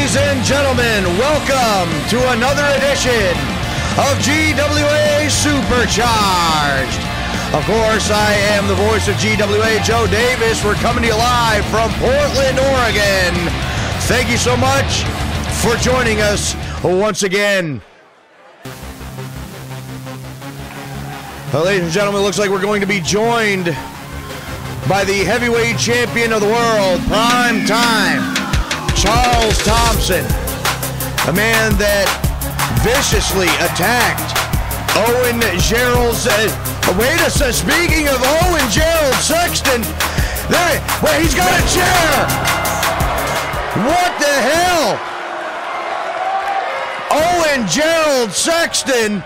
Ladies and gentlemen, welcome to another edition of GWA Supercharged. Of course, I am the voice of GWA, Joe Davis. We're coming to you live from Portland, Oregon. Thank you so much for joining us once again. Well, ladies and gentlemen, it looks like we're going to be joined by the heavyweight champion of the world, prime time, Charles Thompson, a man that viciously attacked Owen Gerald Sexton. Wait a second, speaking of Owen Gerald Sexton, wait, he's got a chair. What the hell? Owen Gerald Sexton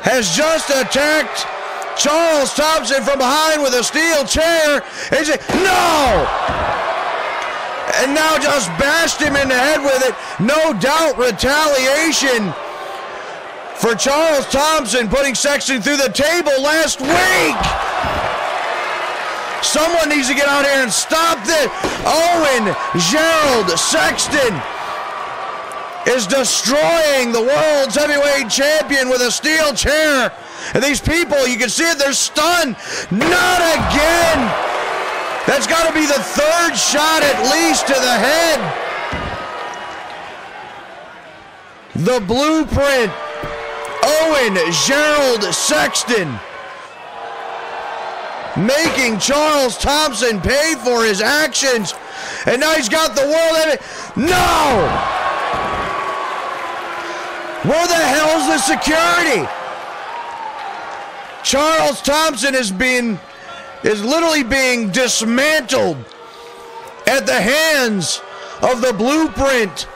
has just attacked Charles Thompson from behind with a steel chair. No! And now just bashed him in the head with it. No doubt retaliation for Charles Thompson putting Sexton through the table last week. Someone needs to get out here and stop this. Owen Gerald Sexton is destroying the world's heavyweight champion with a steel chair. And these people, you can see it, they're stunned. Not again. That's got to be the third shot at least to the head. The blueprint, Owen Gerald Sexton, making Charles Thompson pay for his actions. And now he's got the world. No! Where the hell's the security? Charles Thompson is literally being dismantled at the hands of the blueprint.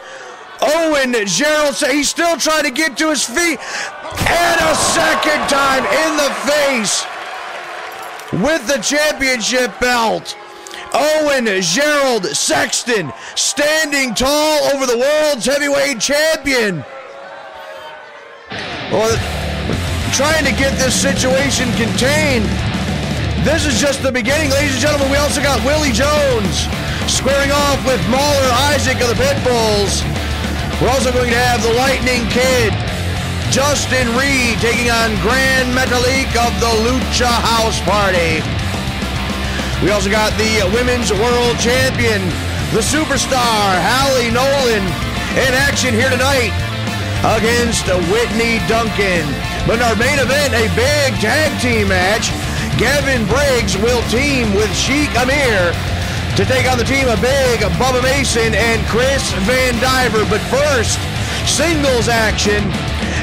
Owen Gerald, he's still trying to get to his feet, and a second time in the face with the championship belt. Owen Gerald Sexton standing tall over the world's heavyweight champion. Well, trying to get this situation contained. This is just the beginning, ladies and gentlemen. We also got Willie Jones squaring off with Mauler Isaac of the Pitbulls. We're also going to have the Lightning Kid, Justin Reed, taking on Gran Metalik of the Lucha House Party. We also got the Women's World Champion, the superstar, Halie Nolan, in action here tonight against Whitney Duncan. But in our main event, a big tag team match. Gavin Briggs will team with Sheik Amir to take on the team of Big Bubba Mason and Chris Vandiver. But first, singles action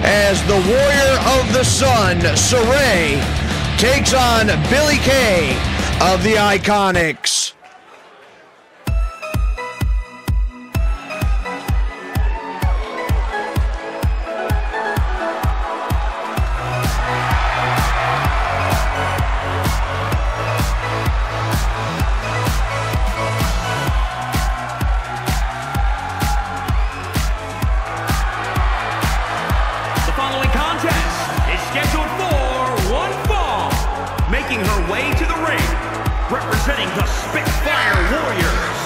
as the Warrior of the Sun, Saray, takes on Billie Kay of the Iconics. Representing the Spitfire Warriors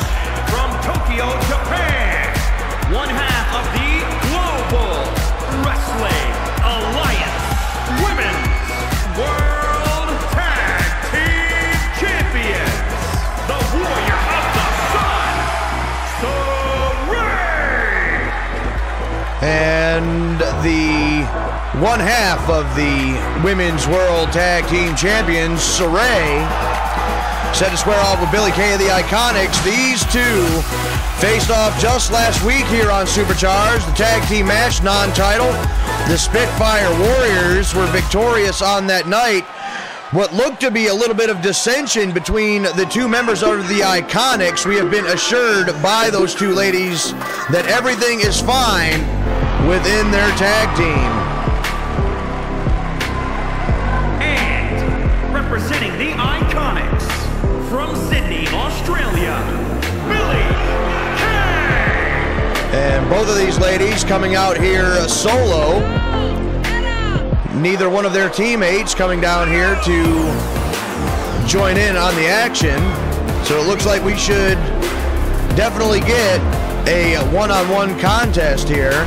from Tokyo, Japan, one half of the Global Wrestling Alliance Women's World Tag Team Champions, the Warrior of the Sun, Saray! And the one half of the Women's World Tag Team Champions, Saray, set to square off with Billie Kay of the Iconics. These two faced off just last week here on Supercharged. The tag team match, non-title. The Spitfire Warriors were victorious on that night. What looked to be a little bit of dissension between the two members of the Iconics. We have been assured by those two ladies that everything is fine within their tag team. And representing the Iconics, from Sydney, Australia, Billie Kay! And both of these ladies coming out here solo. Neither one of their teammates coming down here to join in on the action. So it looks like we should definitely get a one-on-one contest here.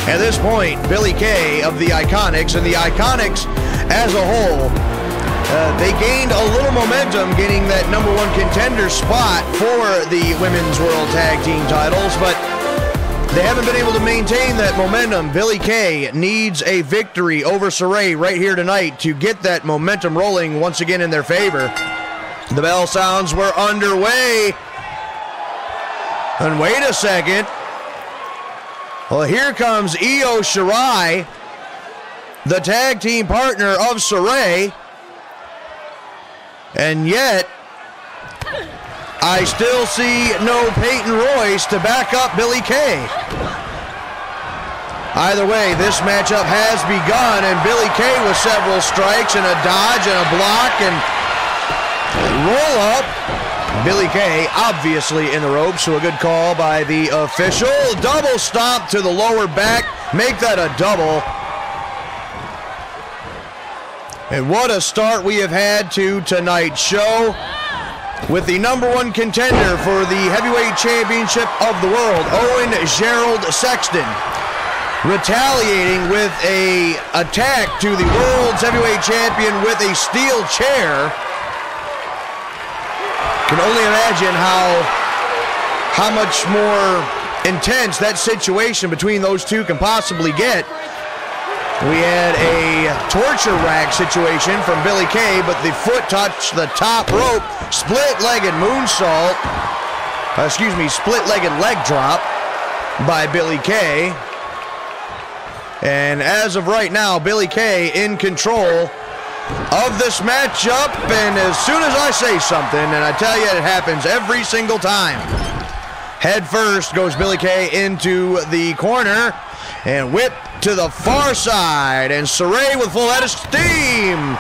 At this point, Billie Kay of the Iconics, and the Iconics as a whole, they gained a little momentum getting that number one contender spot for the Women's World Tag Team titles, but they haven't been able to maintain that momentum. Billie Kay needs a victory over Sarray right here tonight to get that momentum rolling once again in their favor. The bell sounds, we're underway. And wait a second. Well, here comes Io Shirai, the tag team partner of Sarray. And yet, I still see no Peyton Royce to back up Billie Kay. Either way, this matchup has begun, and Billie Kay with several strikes and a dodge and a block and roll up. Billie Kay obviously in the ropes, so a good call by the official. Double stomp to the lower back. Make that a double. And what a start we have had to tonight's show with the number one contender for the heavyweight championship of the world, Owen Gerald Sexton, retaliating with an attack to the world's heavyweight champion with a steel chair. Can only imagine how much more intense that situation between those two can possibly get. We had a torture rack situation from Billie Kay, but the foot touched the top rope. Split-legged moonsault. Split-legged leg drop by Billie Kay. And as of right now, Billie Kay in control of this matchup, and as soon as I say something, and I tell you it happens every single time, head first goes Billie Kay into the corner, and whip to the far side, and Sarray with full head of steam.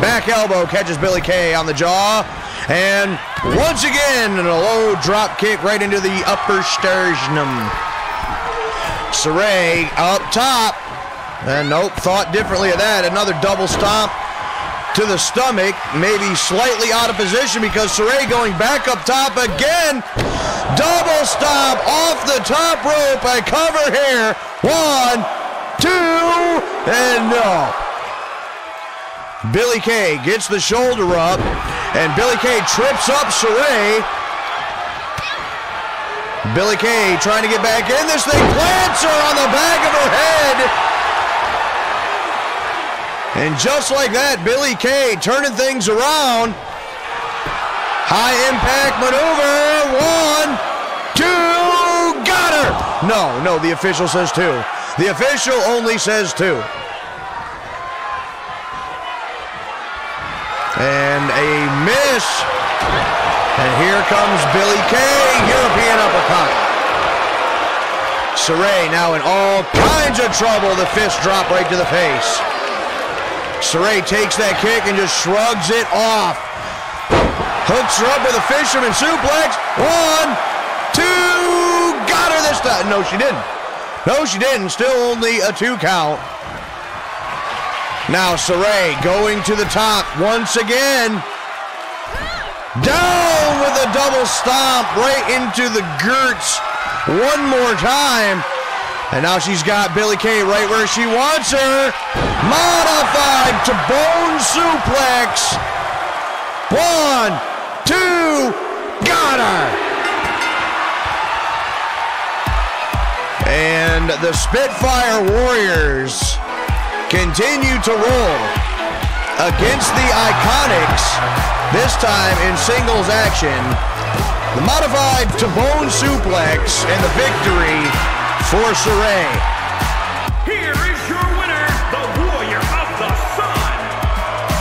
Back elbow catches Billie Kay on the jaw, and once again, a low drop kick right into the upper sternum. Sarray up top. And nope, thought differently of that. Another double stomp to the stomach, maybe slightly out of position because Sarray going back up top again. Double stomp off the top rope. I cover here. 1, 2, and no. Billie Kay gets the shoulder up, and Billie Kay trips up Sarray. Billie Kay trying to get back in this thing, plants her on the back of her head. And just like that, Billie Kay turning things around. High impact maneuver. 1, 2, got her. No, the official says 2. The official only says 2. And a miss. And here comes Billie Kay, European uppercut. Sarray now in all kinds of trouble. The fist drop right to the face. Sarray takes that kick and just shrugs it off. Hooks her up with a fisherman suplex. 1, 2, got her this time. No, she didn't. No, she didn't. Still only a 2 count. Now Sarray going to the top once again. Down with a double stomp right into the girts one more time. And now she's got Billie Kay right where she wants her. Modified to bone suplex. 1, 2, got her. And the Spitfire Warriors continue to roll against the Iconics, this time in singles action. The modified to bone suplex and the victory for Sarray. Here is your winner, the Warrior of the Sun,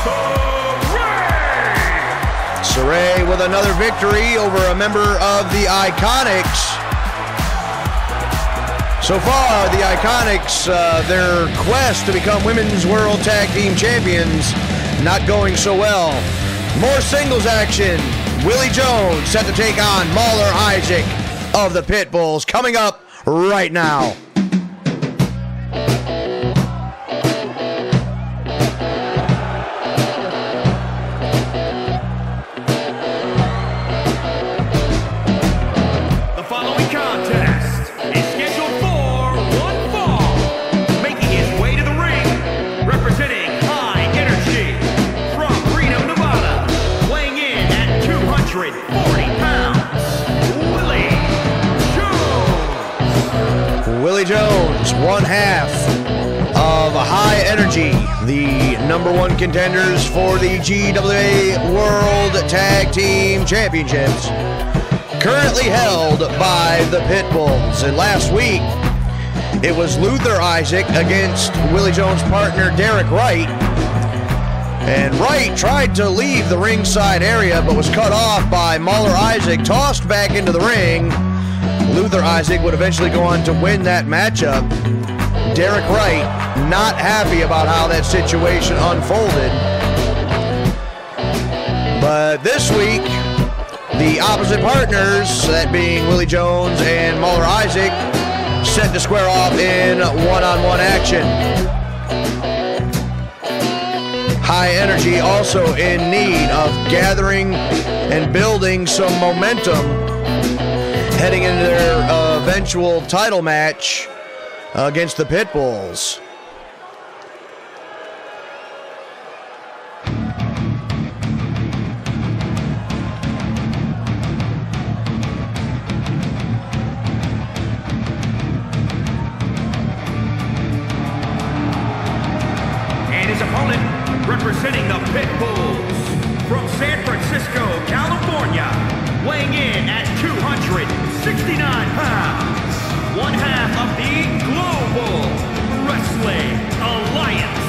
Sarray! Sarray with another victory over a member of the Iconics. So far, the Iconics, their quest to become Women's World Tag Team Champions, not going so well. More singles action. Willie Jones set to take on Mauler Isaac of the Pitbulls, coming up right now. one half of High Energy, the #1 contenders for the GWA World Tag Team Championships, currently held by the Pitbulls. And last week, it was Luther Isaac against Willie Jones' partner Derek Wright. And Wright tried to leave the ringside area but was cut off by Mauler Isaac, tossed back into the ring. Luther Isaac would eventually go on to win that matchup. Derek Wright not happy about how that situation unfolded. But this week, the opposite partners, that being Willie Jones and Mauler Isaac, set to square off in one-on-one action. High Energy also in need of gathering and building some momentum heading into their eventual title match against the Pitbulls. And his opponent, representing the Pitbulls from San Francisco, California, weighing in at 269 pounds, one half of the Global Wrestling Alliance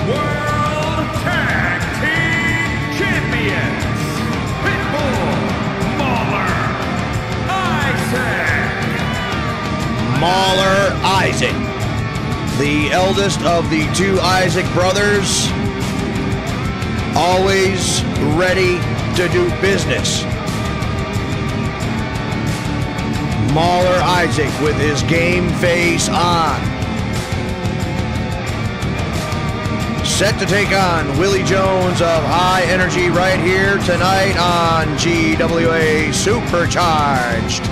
World Tag Team Champions, Pitbull Mauler Isaac. Mauler Isaac, the eldest of the two Isaac brothers, always ready to do business. Mauler Isaac with his game face on. Set to take on Willie Jones of High Energy right here tonight on GWA Supercharged.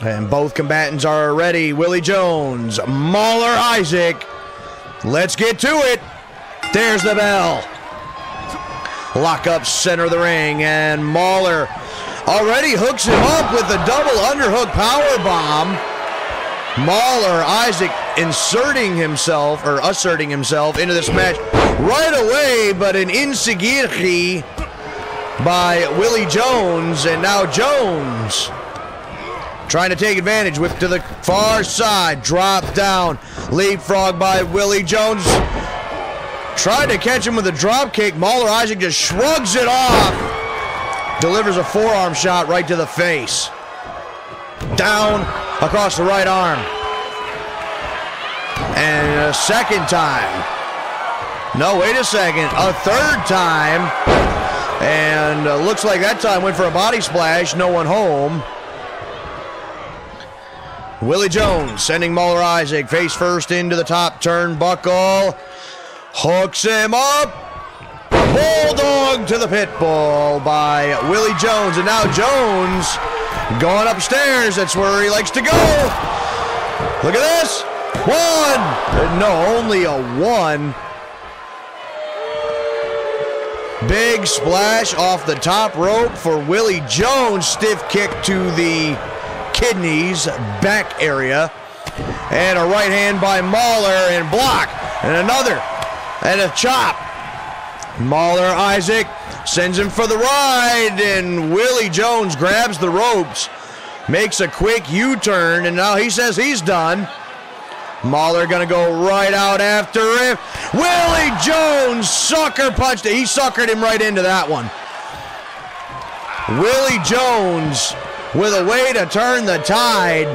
And both combatants are ready. Willie Jones, Mauler Isaac. Let's get to it. There's the bell. Lock up center of the ring, and Mauler already hooks him up with a double underhook power bomb. Mauler Isaac asserting himself into this match right away, but an insigiri by Willie Jones, and now Jones trying to take advantage with to the far side, drop down, leapfrog by Willie Jones. Tried to catch him with a drop kick. Mauler Isaac just shrugs it off. Delivers a forearm shot right to the face. Down across the right arm. And a second time. No, wait a second. A third time. And looks like that time went for a body splash. No one home. Willie Jones sending Mauler Isaac face first into the top turnbuckle. Hooks him up. Bulldog to the pit bull by Willie Jones. And now Jones going upstairs. That's where he likes to go. Look at this. One. No, only a one. Big splash off the top rope for Willie Jones. Stiff kick to the kidneys, back area. And a right hand by Mauler and block. And another. And a chop. Mauler Isaac sends him for the ride, and Willie Jones grabs the ropes, makes a quick U-turn, and now he says he's done. Mauler gonna go right out after him. Willie Jones sucker punched it. He suckered him right into that one. Willie Jones with a way to turn the tide.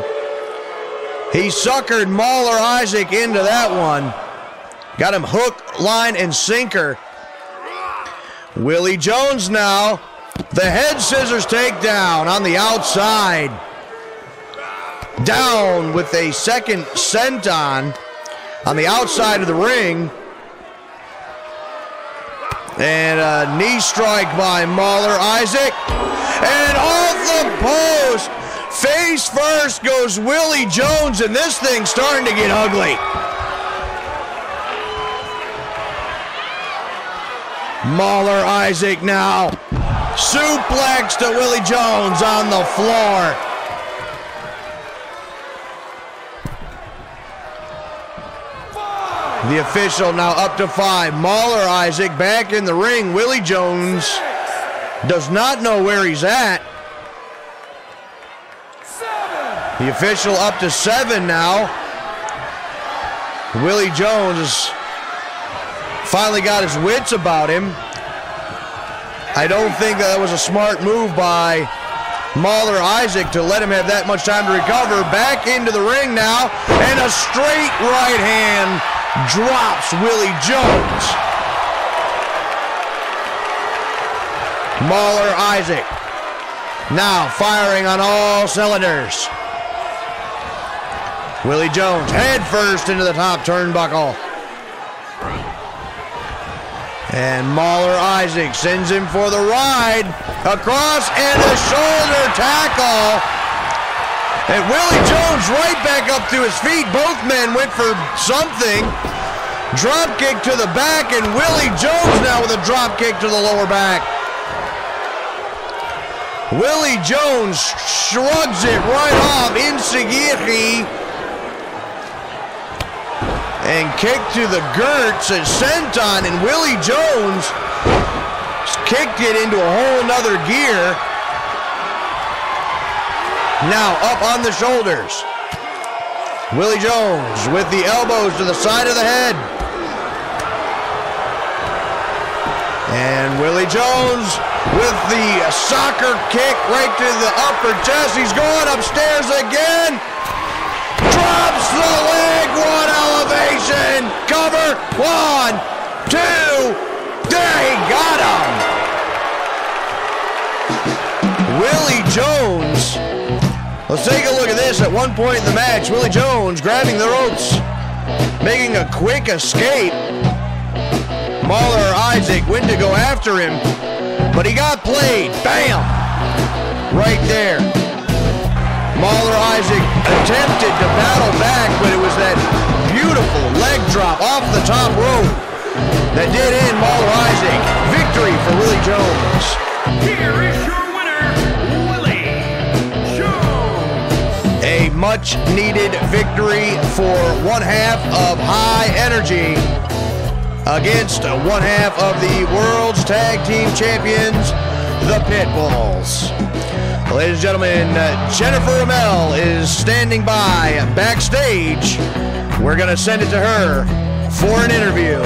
He suckered Mauler Isaac into that one. Got him hook, line, and sinker. Willie Jones now. The head scissors takedown on the outside. Down with a second senton on the outside of the ring. And a knee strike by Mauler Isaac. And off the post, face first goes Willie Jones, and this thing's starting to get ugly. Mauler Isaac now Suplex to Willie Jones on the floor. The official now up to 5. Mauler Isaac back in the ring. Willie Jones does not know where he's at. The official up to 7 now. Willie Jones has finally got his wits about him. I don't think that was a smart move by Mauler Isaac to let him have that much time to recover. Back into the ring now, and a straight right hand drops Willie Jones. Mauler Isaac now firing on all cylinders. Willie Jones head first into the top turnbuckle. And Mauler Isaac sends him for the ride. Across and a shoulder tackle. And Willie Jones right back up to his feet. Both men went for something. Drop kick to the back, and Willie Jones now with a drop kick to the lower back. Willie Jones shrugs it right off. Insigiri. And kick to the girts and senton, and Willie Jones kicked it into a whole nother gear. Now up on the shoulders. Willie Jones with the elbows to the side of the head. And Willie Jones with the soccer kick right to the upper chest. He's going upstairs again. Drops the leg, 1 elevation, cover, 1, 2, there he got him. Willie Jones, let's take a look at this. At one point in the match, Willie Jones grabbing the ropes, making a quick escape. Mauler Isaac went to go after him, but he got played, bam, right there. Mauler Isaac attempted to battle back, but it was that beautiful leg drop off the top rope that did end Mauler Isaac. Victory for Willie Jones. Here is your winner, Willie Jones. A much-needed victory for one half of High Energy against one half of the World's Tag Team Champions, the Pitbulls. Ladies and gentlemen, Jennifer Ramel is standing by backstage. We're going to send it to her for an interview.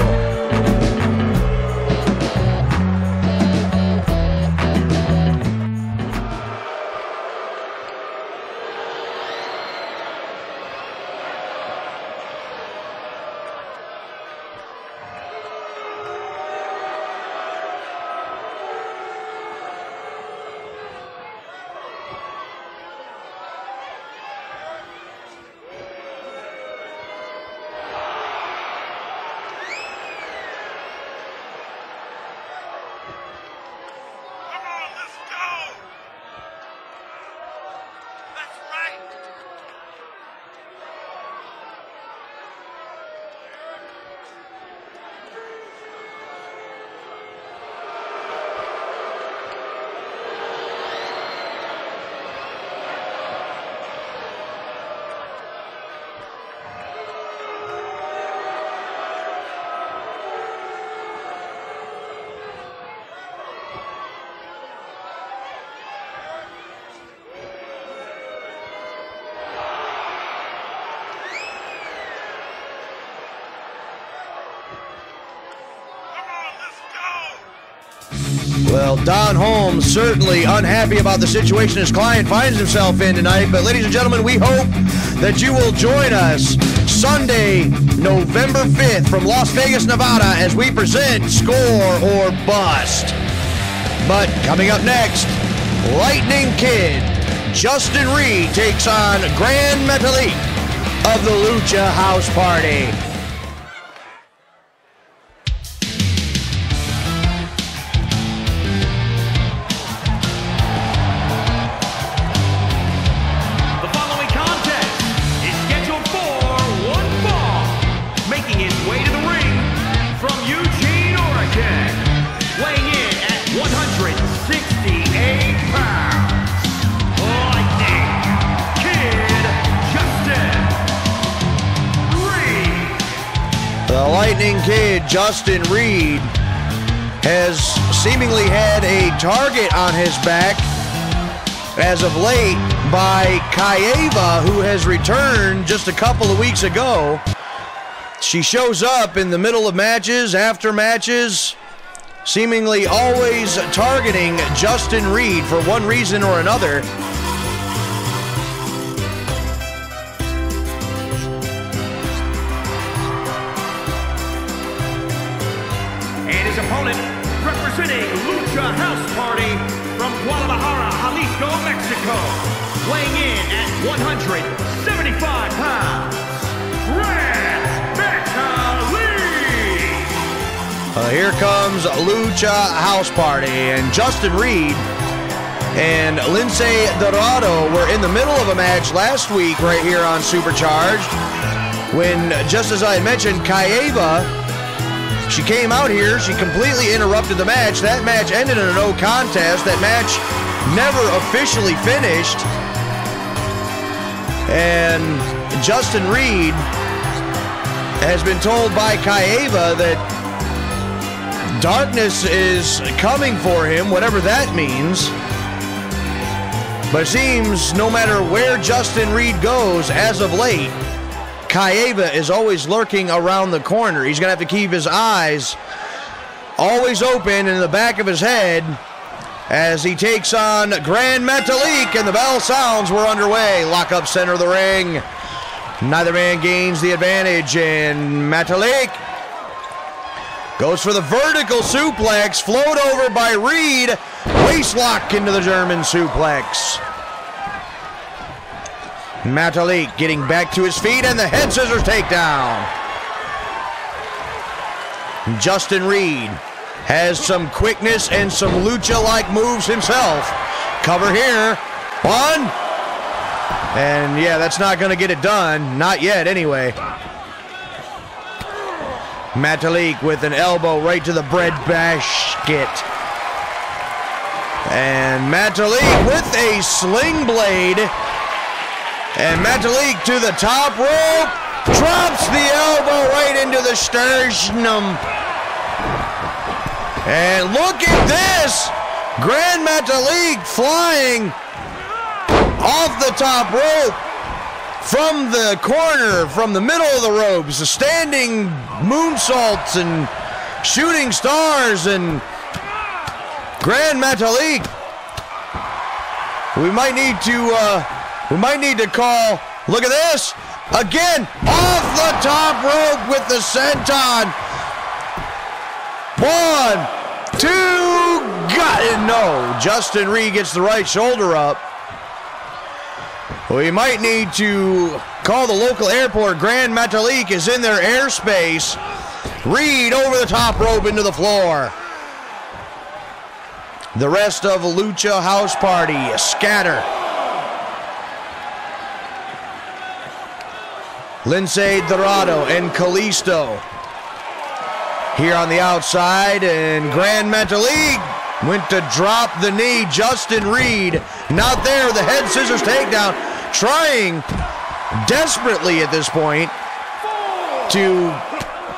Well, Don Holmes certainly unhappy about the situation his client finds himself in tonight. But ladies and gentlemen, we hope that you will join us Sunday, November 5th from Las Vegas, Nevada, as we present Score or Bust. But coming up next, Lightning Kid Justin Reed takes on Gran Metalik of the Lucha House Party. Weighing in at 116 Lightning Kid, Justin Reed, has seemingly had a target on his back as of late by Kayeva, who has returned just a couple of weeks ago. She shows up in the middle of matches, after matches, seemingly always targeting Justin Reed for one reason or another. And his opponent, representing Lucha House Party from Guadalajara, Jalisco, Mexico, weighing in at 175 pounds, Gran Metalik. Here comes Lucha House Party, and Justin Reed and Lindsay Dorado were in the middle of a match last week right here on Supercharged when, just as I had mentioned, Kayeva, she came out here, she completely interrupted the match. That match ended in a no contest. That match never officially finished. And Justin Reed has been told by Kayeva that darkness is coming for him, whatever that means. But it seems no matter where Justin Reed goes as of late, Kayeva is always lurking around the corner. He's going to have to keep his eyes always open in the back of his head as he takes on Gran Metalik, and the bell sounds. We're underway. Lock up center of the ring. Neither man gains the advantage, and Metalik goes for the vertical suplex, float over by Reed, waist lock into the German suplex. Metalik getting back to his feet, and the head scissors takedown. Justin Reed has some quickness and some lucha-like moves himself. Cover here. One. And yeah, that's not going to get it done. Not yet, anyway. Metalik with an elbow right to the bread basket. And Metalik with a sling blade. And Metalik to the top rope. Drops the elbow right into the sternum. And look at this. Gran Metalik flying off the top rope. From the corner, from the middle of the ropes, standing moonsaults and shooting stars, and Gran Metalik. We might need to call. Look at this again, off the top rope with the senton. 1, 2, got it. No, Justin Reed gets the right shoulder up. We might need to call the local airport. Gran Metalik is in their airspace. Reed over the top rope into the floor. The rest of Lucha House Party scatter. Lindsay Dorado and Kalisto here on the outside, and Gran Metalik went to drop the knee. Justin Reed not there. The head scissors takedown. Trying desperately at this point to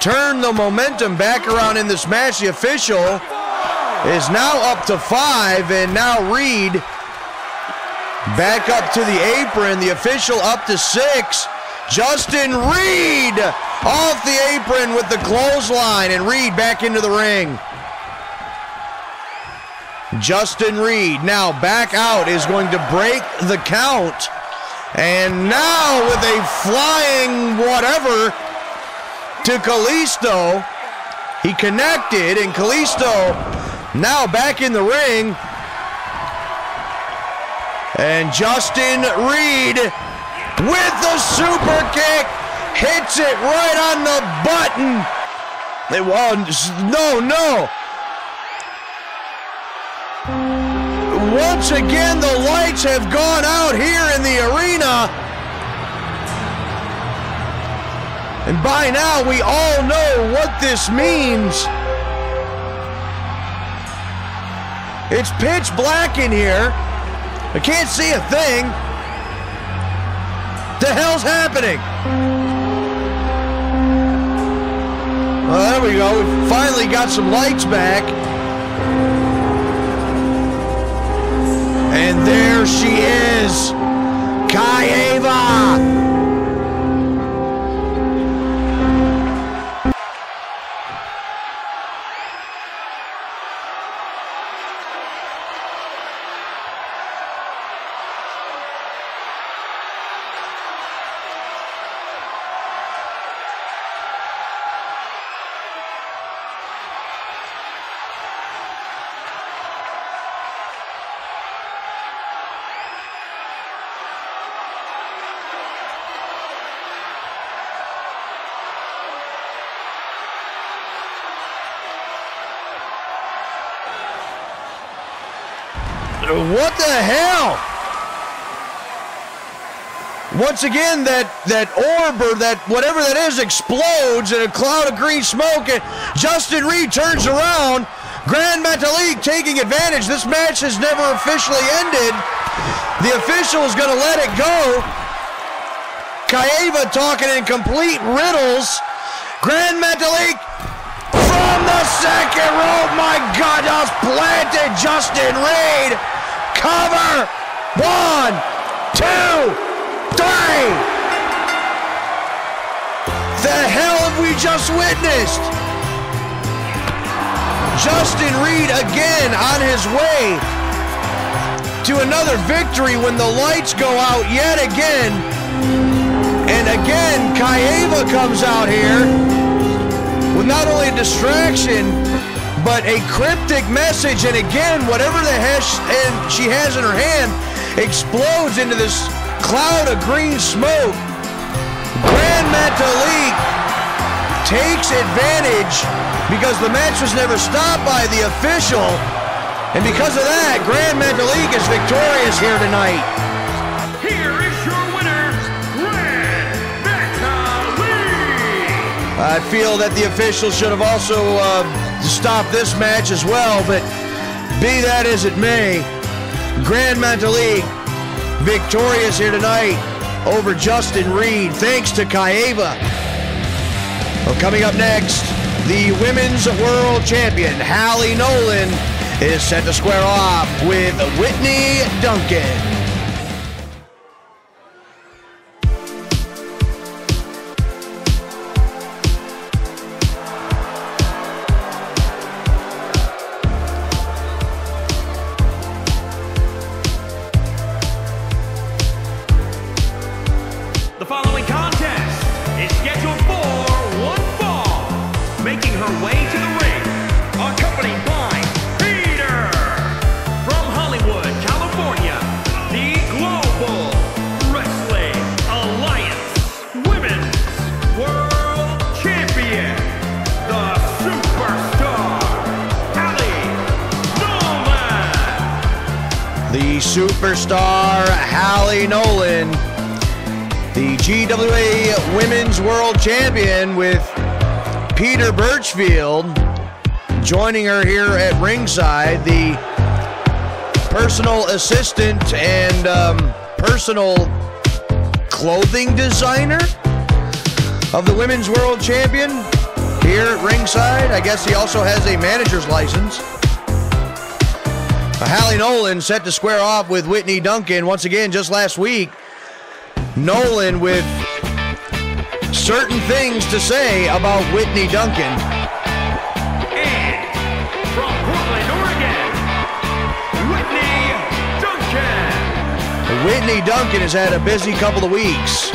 turn the momentum back around in this match. The official is now up to 5, and now Reed back up to the apron. The official up to 6. Justin Reed off the apron with the clothesline, and Reed back into the ring. Justin Reed now back out, is going to break the count. And now with a flying whatever to Kalisto. He connected, and Kalisto now back in the ring. And Justin Reed with the super kick hits it right on the button. No. Once again, the lights have gone out here in the arena. And by now, we all know what this means. It's pitch black in here. I can't see a thing. The hell's happening? Well, there we go. We finally got some lights back. And there she is, Kayeva. What the hell? Once again, that orb or that whatever that is explodes in a cloud of green smoke, and Justin Reed turns around. Gran Metalik taking advantage. This match has never officially ended. The official is going to let it go. Kayeva talking in complete riddles. Gran Metalik from the second rope. My God, just planted Justin Reed. Cover. 1, 2, 3. The hell have we just witnessed? Justin Reed again on his way to another victory when the lights go out yet again. And again, Kayeva comes out here with not only a distraction, but a cryptic message, and again, whatever the hell she has in her hand explodes into this cloud of green smoke. Gran Metalik takes advantage because the match was never stopped by the official, and because of that, Gran Metalik is victorious here tonight. Here is your winner, Gran Metalik. I feel that the officials should have also stopped this match as well, but be that as it may, Gran Metalik victorious here tonight over Justin Reed, thanks to Kayeva. Well, coming up next, the Women's World Champion, Halie Nolan, is set to square off with Whitney Duncan. The following contest is scheduled for one fall. Making her way to the ring, accompanied by Peter from Hollywood, California, the Global Wrestling Alliance Women's World Champion, the Superstar, Halie Nolan. The Superstar, Halie Nolan, the GWA Women's World Champion, with Peter Birchfield joining her here at ringside, the personal assistant and personal clothing designer of the Women's World Champion here at ringside. I guess he also has a manager's license. Halie Nolan set to square off with Whitney Duncan once again just last week. Nolan with certain things to say about Whitney Duncan. And from Portland, Oregon, Whitney Duncan. Whitney Duncan has had a busy couple of weeks,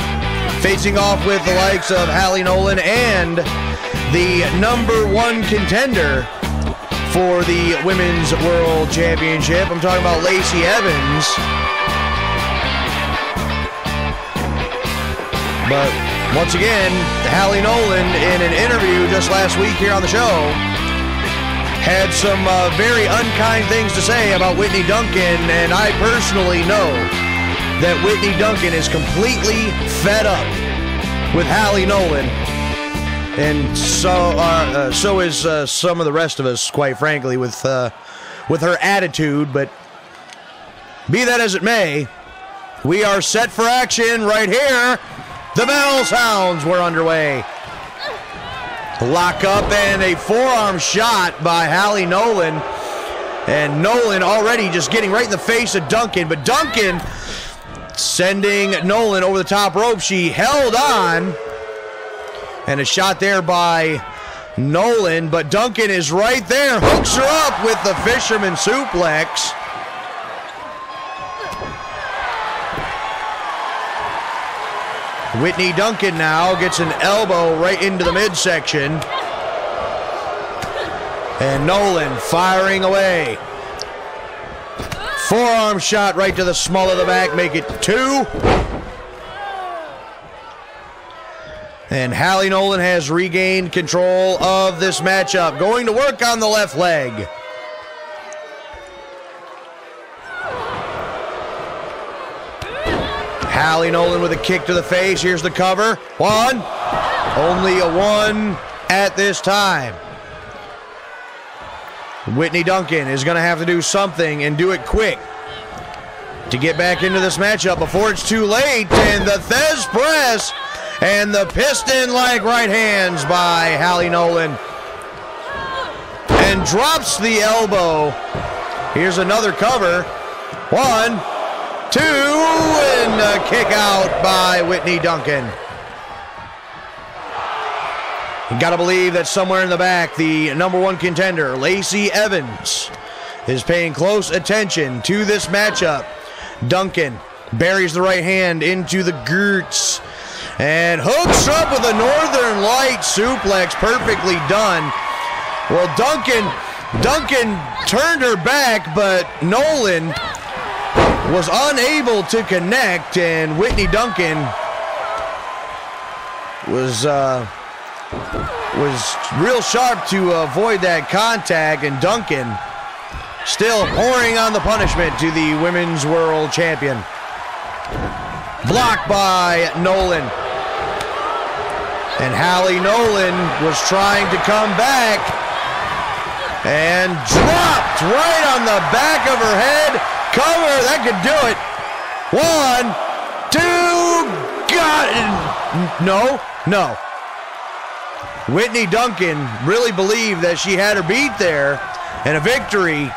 facing off with the likes of Halie Nolan and the #1 contender for the Women's World Championship. I'm talking about Lacey Evens. But once again, Halie Nolan, in an interview just last week here on the show, had some very unkind things to say about Whitney Duncan, and I personally know that Whitney Duncan is completely fed up with Halie Nolan, and so is some of the rest of us, quite frankly, with her attitude. But be that as it may, we are set for action right here. The bell sounds, we're underway. Lock up and a forearm shot by Halie Nolan. And Nolan already just getting right in the face of Duncan. But Duncan sending Nolan over the top rope. She held on. And a shot there by Nolan. But Duncan is right there. Hooks her up with the fisherman suplex. Whitney Duncan now gets an elbow right into the midsection. And Nolan firing away. Forearm shot right to the small of the back, make it 2. And Halie Nolan has regained control of this matchup. Going to work on the left leg. Halie Nolan with a kick to the face. Here's the cover. 1. Only a 1 at this time. Whitney Duncan is going to have to do something and do it quick to get back into this matchup before it's too late. And the Thez press and the piston-like right hands by Halie Nolan. And drops the elbow. Here's another cover. 1, 2, and a kick out by Whitney Duncan. You gotta believe that somewhere in the back, the #1 contender, Lacey Evens, is paying close attention to this matchup. Duncan buries the right hand into the glutes and hooks up with a Northern Light suplex, perfectly done. Well, Duncan turned her back, but Nolan was unable to connect, and Whitney Duncan was real sharp to avoid that contact, and Duncan still pouring on the punishment to the Women's World Champion. Blocked by Nolan. And Halie Nolan was trying to come back and dropped right on the back of her head. Cover, that could do it. 1, 2, got it. No. Whitney Duncan really believed that she had her beat there, and a victory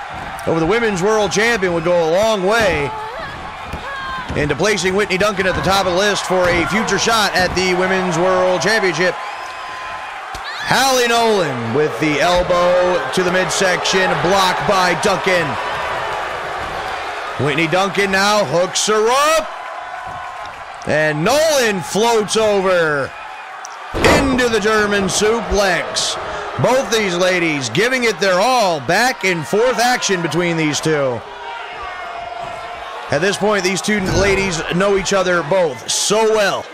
over the Women's World Champion would go a long way into placing Whitney Duncan at the top of the list for a future shot at the Women's World Championship. Halie Nolan with the elbow to the midsection, blocked by Duncan. Whitney Duncan now hooks her up, and Nolan floats over into the German suplex. Both these ladies giving it their all. Back and forth action between these two. At this point, these two ladies know each other both so well.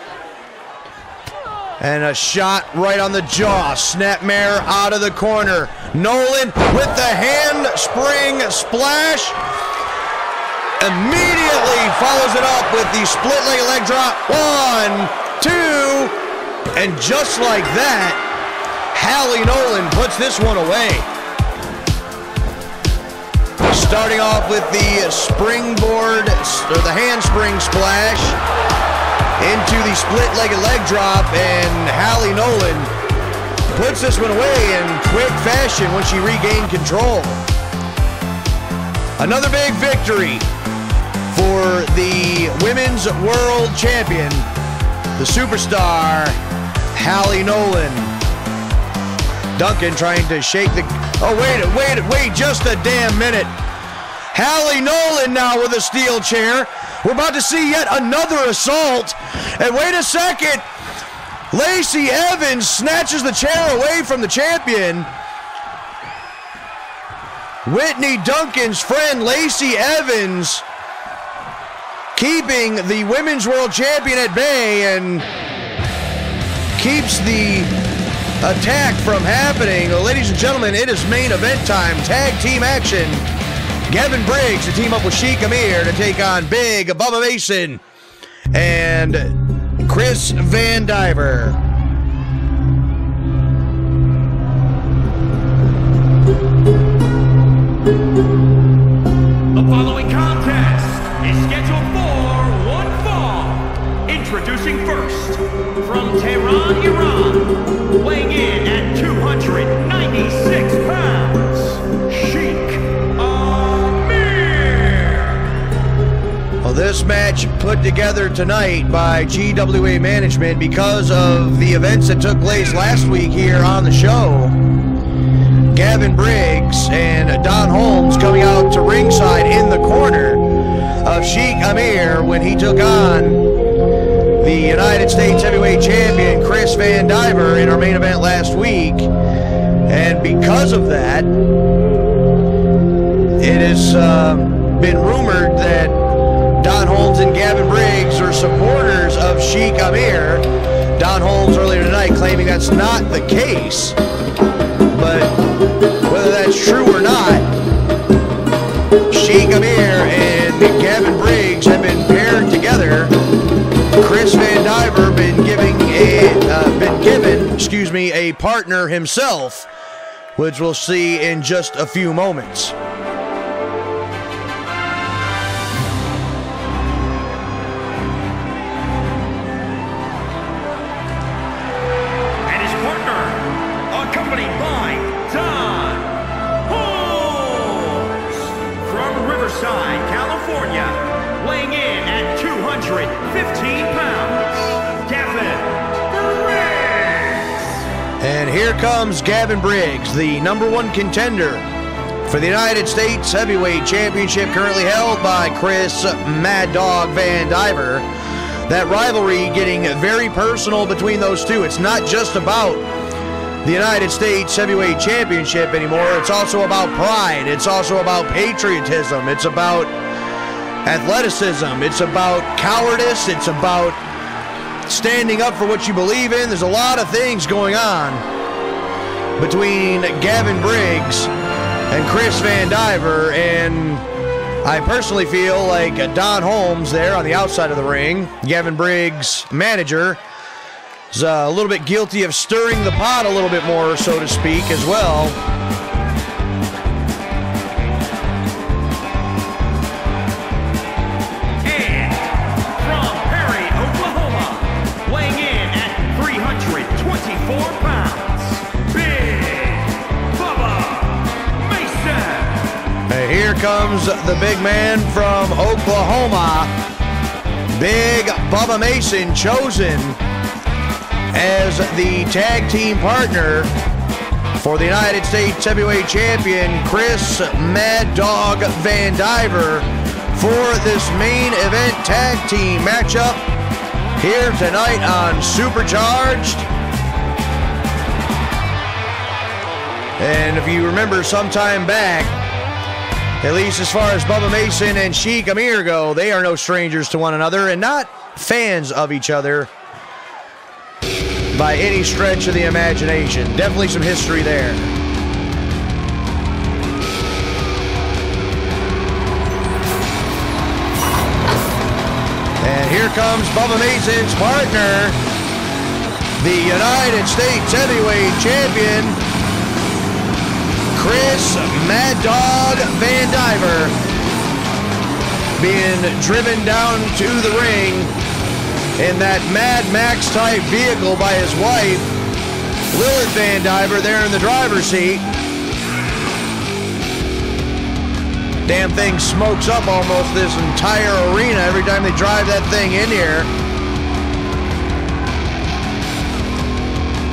And a shot right on the jaw. Snapmare out of the corner. Nolan with the handspring splash. Immediately follows it up with the split leg drop. 1, 2, and just like that, Halie Nolan puts this one away. Starting off with the springboard, or the handspring splash into the split-legged leg drop, and Halie Nolan puts this one away in quick fashion when she regained control. Another big victory for the Women's World Champion, the superstar, Halie Nolan. Duncan trying to shake the... Oh, wait just a damn minute. Halie Nolan now with a steel chair. We're about to see yet another assault. And wait a second. Lacey Evens snatches the chair away from the champion. Whitney Duncan's friend, Lacey Evens, keeping the Women's World Champion at bay and keeps the attack from happening. Well, ladies and gentlemen, it is main event time. Tag team action. Gavin Briggs to team up with Sheik Amir to take on Big Bubba Mason and Chris Vandiver. The following contest is scheduled for one fall. Introducing first, from Tehran, Iran, weighing in at put together tonight by GWA management because of the events that took place last week here on the show. Gavin Briggs and Don Holmes coming out to ringside in the corner of Sheik Amir when he took on the United States Heavyweight Champion Chris Vandiver in our main event last week. And because of that, it has been rumored that Don Holmes and Gavin Briggs are supporters of Sheik Amir. Don Holmes earlier tonight claiming that's not the case. But whether that's true or not, Sheik Amir and Gavin Briggs have been paired together. Chris Vandiver been given a partner himself, which we'll see in just a few moments. Here comes Gavin Briggs, the #1 contender for the United States Heavyweight Championship, currently held by Chris Mad Dog Vandiver. That rivalry getting very personal between those two. It's not just about the United States Heavyweight Championship anymore. It's also about pride. It's also about patriotism. It's about athleticism. It's about cowardice. It's about standing up for what you believe in. There's a lot of things going on between Gavin Briggs and Chris Vandiver, and I personally feel like Don Holmes there on the outside of the ring, Gavin Briggs' manager, is a little bit guilty of stirring the pot a little bit more, so to speak, as well. Here comes the big man from Oklahoma, Big Bubba Mason, chosen as the tag team partner for the United States Heavyweight Champion Chris Mad Dog Vandiver for this main event tag team matchup here tonight on Supercharged. And if you remember some time back, at least as far as Bubba Mason and Sheik Amir go, they are no strangers to one another and not fans of each other by any stretch of the imagination. Definitely some history there. And here comes Bubba Mason's partner, the United States Heavyweight Champion, Chris Mad Dog Vandiver, being driven down to the ring in that Mad Max type vehicle by his wife, Lilith Vandiver, there in the driver's seat. Damn thing smokes up almost this entire arena every time they drive that thing in here.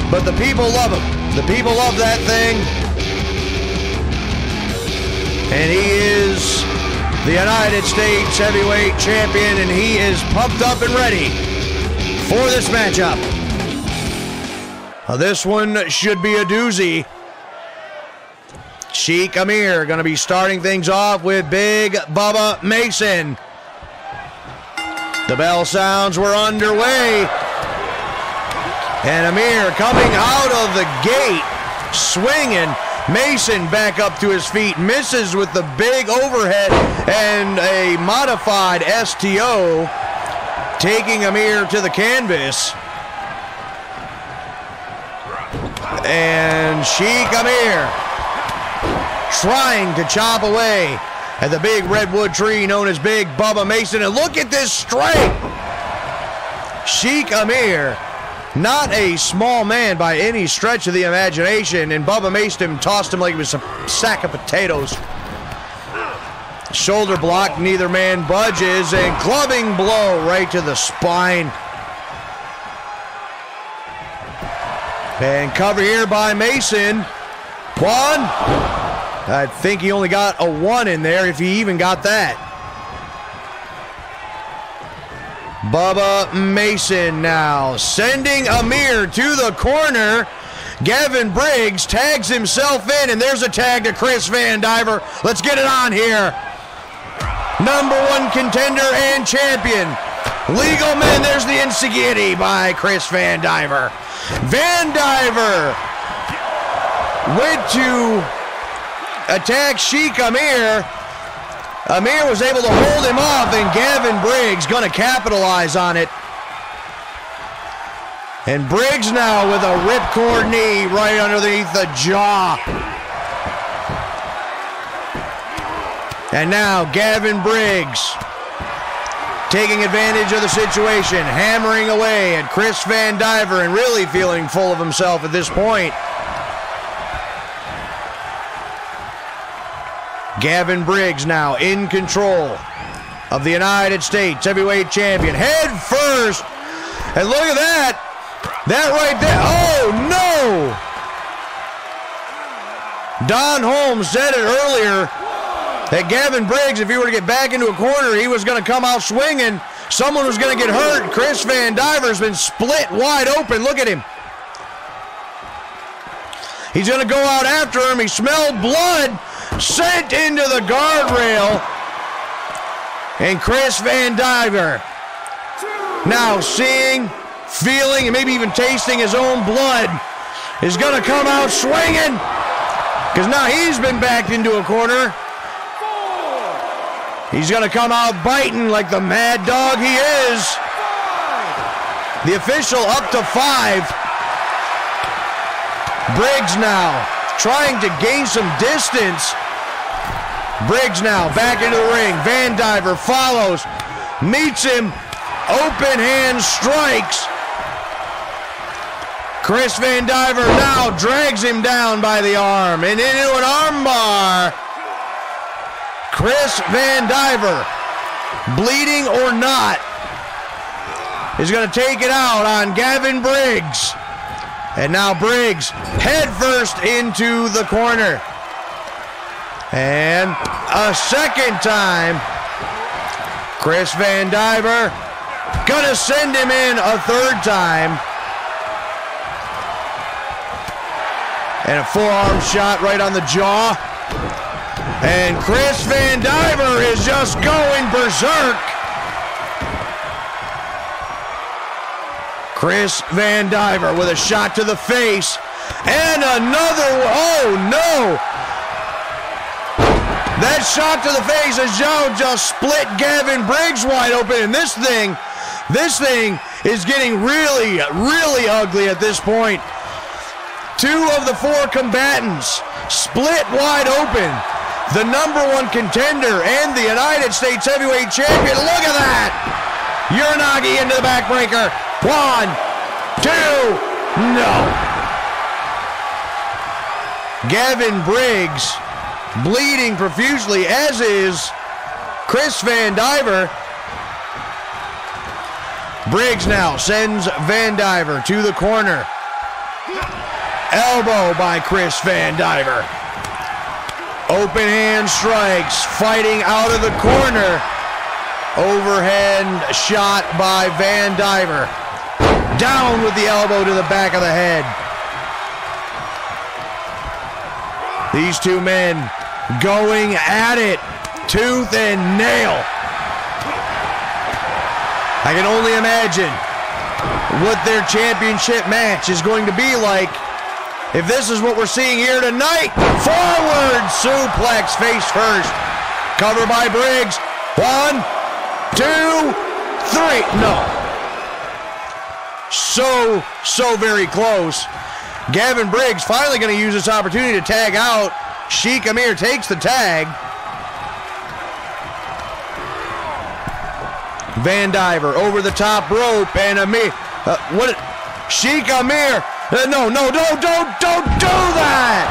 But the people love him. The people love that thing. And he is the United States Heavyweight Champion, and he is pumped up and ready for this matchup. This one should be a doozy. Sheik Amir going to be starting things off with Big Bubba Mason. The bell sounds, we're underway. And Amir coming out of the gate, swinging. Mason back up to his feet, misses with the big overhead and a modified STO, taking Amir to the canvas. And Sheik Amir trying to chop away at the big redwood tree known as Big Bubba Mason. And look at this strike! Sheik Amir, not a small man by any stretch of the imagination, and Bubba Mason tossed him like it was a sack of potatoes. Shoulder block, neither man budges, and clubbing blow right to the spine. And cover here by Mason. 1. I think he only got a 1 in there, if he even got that. Bubba Mason now sending Amir to the corner. Gavin Briggs tags himself in, and there's a tag to Chris Vandiver. Let's get it on here. #1 contender and champion. Legal men, there's the Insigiti by Chris Vandiver. Vandiver went to attack Sheik Amir. Amir was able to hold him off, and Gavin Briggs going to capitalize on it. And Briggs now with a ripcord knee right underneath the jaw. And now Gavin Briggs taking advantage of the situation, hammering away at Chris Vandiver and really feeling full of himself at this point. Gavin Briggs now in control of the United States Heavyweight Champion. Head first. And look at that. That right there. Oh, no. Don Holmes said it earlier that Gavin Briggs, if he were to get back into a corner, he was going to come out swinging. Someone was going to get hurt. Chris Vandiver's been split wide open. Look at him. He's going to go out after him. He smelled blood. Sent into the guardrail. And Chris Vandiver now seeing, feeling, and maybe even tasting his own blood is going to come out swinging, because now he's been backed into a corner. He's going to come out biting like the mad dog he is. The official up to 5. Briggs now trying to gain some distance. Briggs now back into the ring. Vandiver follows, meets him, open hand strikes. Chris Vandiver now drags him down by the arm and into an armbar. Chris Vandiver, bleeding or not, is going to take it out on Gavin Briggs. And now Briggs head first into the corner. And a second time, Chris Vandiver gonna send him in a third time. And a forearm shot right on the jaw. And Chris Vandiver is just going berserk. Chris Vandiver with a shot to the face. And another, oh no! That shot to the face as Joe just split Gavin Briggs wide open. And this thing is getting really, really ugly at this point. 2 of the 4 combatants split wide open. The #1 contender and the United States Heavyweight Champion. Look at that! Uranagi into the backbreaker. 1, 2, no. Gavin Briggs bleeding profusely, as is Chris Vandiver. Briggs now sends Vandiver to the corner. Elbow by Chris Vandiver. Open hand strikes, fighting out of the corner. Overhand shot by Vandiver. Down with the elbow to the back of the head. These two men going at it, tooth and nail. I can only imagine what their championship match is going to be like if this is what we're seeing here tonight. Forward suplex face first. Cover by Briggs. 1, 2, 3. No. So very close. Gavin Briggs finally going to use this opportunity to tag out. Sheik Amir takes the tag. Vandiver over the top rope, and Amir. Sheik Amir. No, don't do that.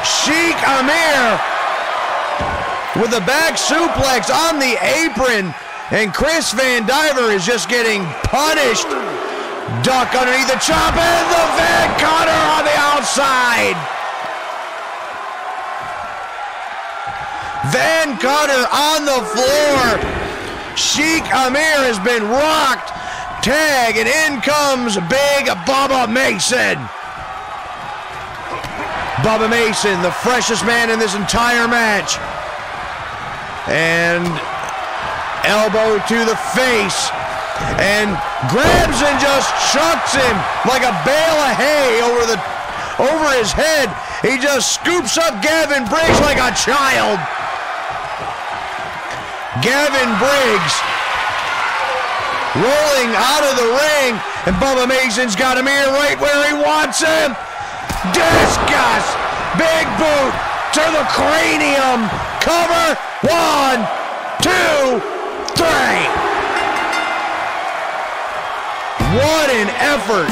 Sheik Amir with a back suplex on the apron, and Chris Vandiver is just getting punished. Duck underneath the chop, and the Van Cutter on the outside. Van Cutter on the floor. Sheik Amir has been rocked. Tag, and in comes Big Bubba Mason. Bubba Mason, the freshest man in this entire match. And elbow to the face. And grabs and just chucks him like a bale of hay over his head. He just scoops up Gavin Briggs like a child. Gavin Briggs rolling out of the ring, and Bubba Mason's got Amir right where he wants him. Discus! Big boot to the cranium. Cover. 1, 2, 3. What an effort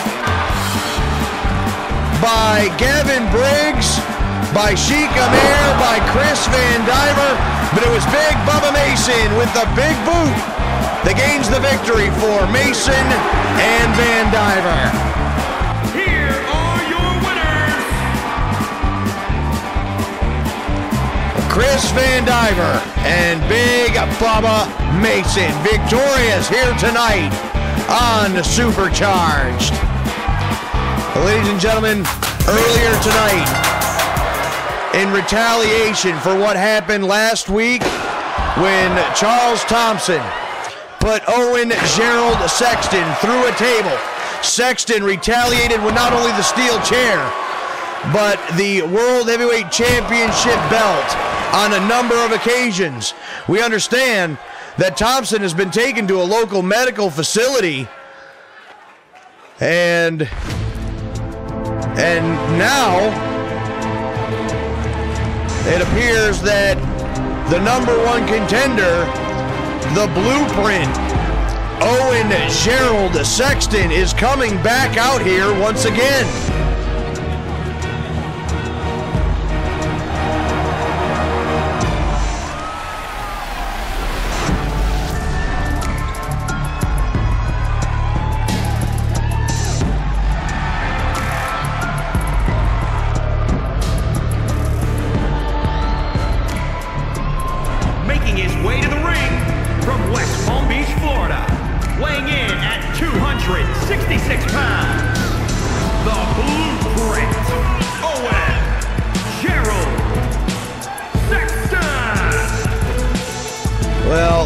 by Gavin Briggs, by Sheik Amir, by Chris Vandiver, but it was Big Bubba Mason with the big boot that gains the victory for Mason and Vandiver. Here are your winners. Chris Vandiver and Big Bubba Mason victorious here tonight on Supercharged. Ladies and gentlemen, earlier tonight, in retaliation for what happened last week when Charles Thompson put Owen Gerald Sexton through a table, Sexton retaliated with not only the steel chair, but the World Heavyweight Championship belt on a number of occasions. We understand that Thompson has been taken to a local medical facility, and now it appears that the #1 contender, the Blueprint, Owen Gerald Sexton, is coming back out here once again.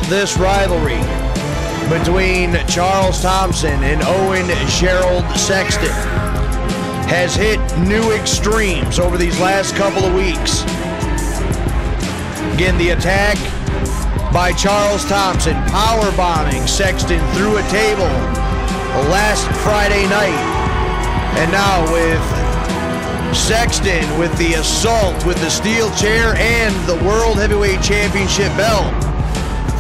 This rivalry between Charles Thompson and Owen Gerald Sexton has hit new extremes over these last couple of weeks. Again, the attack by Charles Thompson, powerbombing Sexton through a table last Friday night. And now with Sexton with the assault with the steel chair and the World Heavyweight Championship belt,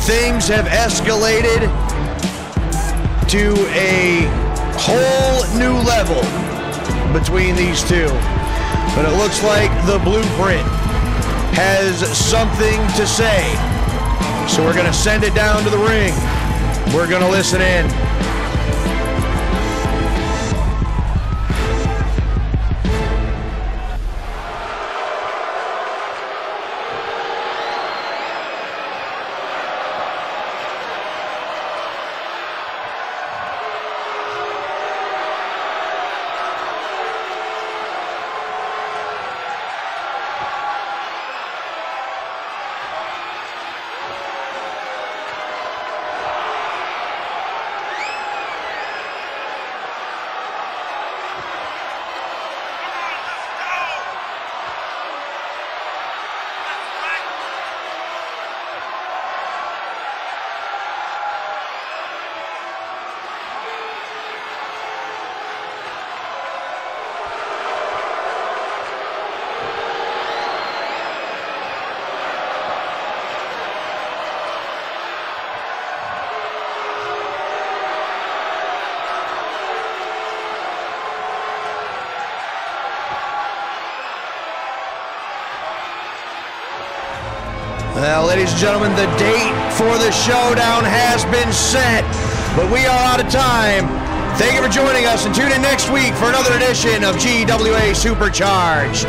things have escalated to a whole new level between these two. But it looks like the Blueprint has something to say. So we're going to send it down to the ring. We're going to listen in. ladies and gentlemen. The date for the showdown has been set, but we are out of time. Thank you for joining us, and tune in next week for another edition of GWA Supercharged.